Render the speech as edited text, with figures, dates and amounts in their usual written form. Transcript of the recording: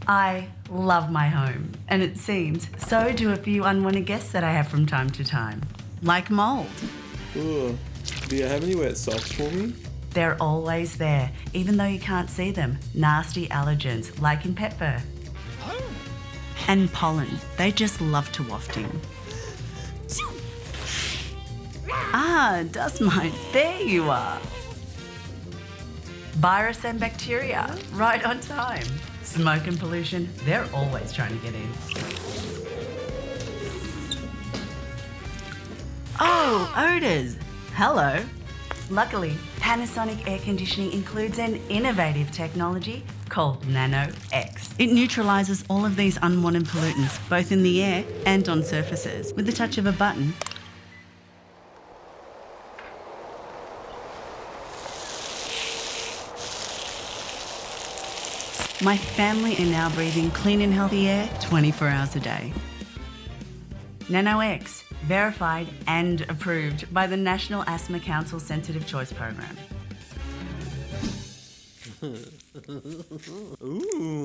I love my home, and it seems so do a few unwanted guests that I have from time to time, like MOULD. Ugh. Do you have any wet socks for me? They're always there, even though you can't see them. Nasty allergens, like in pet fur. And pollen, they just love to waft in. Ah, dust mites, there you are. Virus and bacteria, right on time. Smoke and pollution, they're always trying to get in. Oh, odours. Hello. Luckily, Panasonic Air Conditioning includes an innovative technology called Nanoe X. It neutralises all of these unwanted pollutants, both in the air and on surfaces, with the touch of a button. My family are now breathing clean and healthy air 24 hours a day. Nanoe X, verified and approved by the National Asthma Council Sensitive Choice Program. Ooh.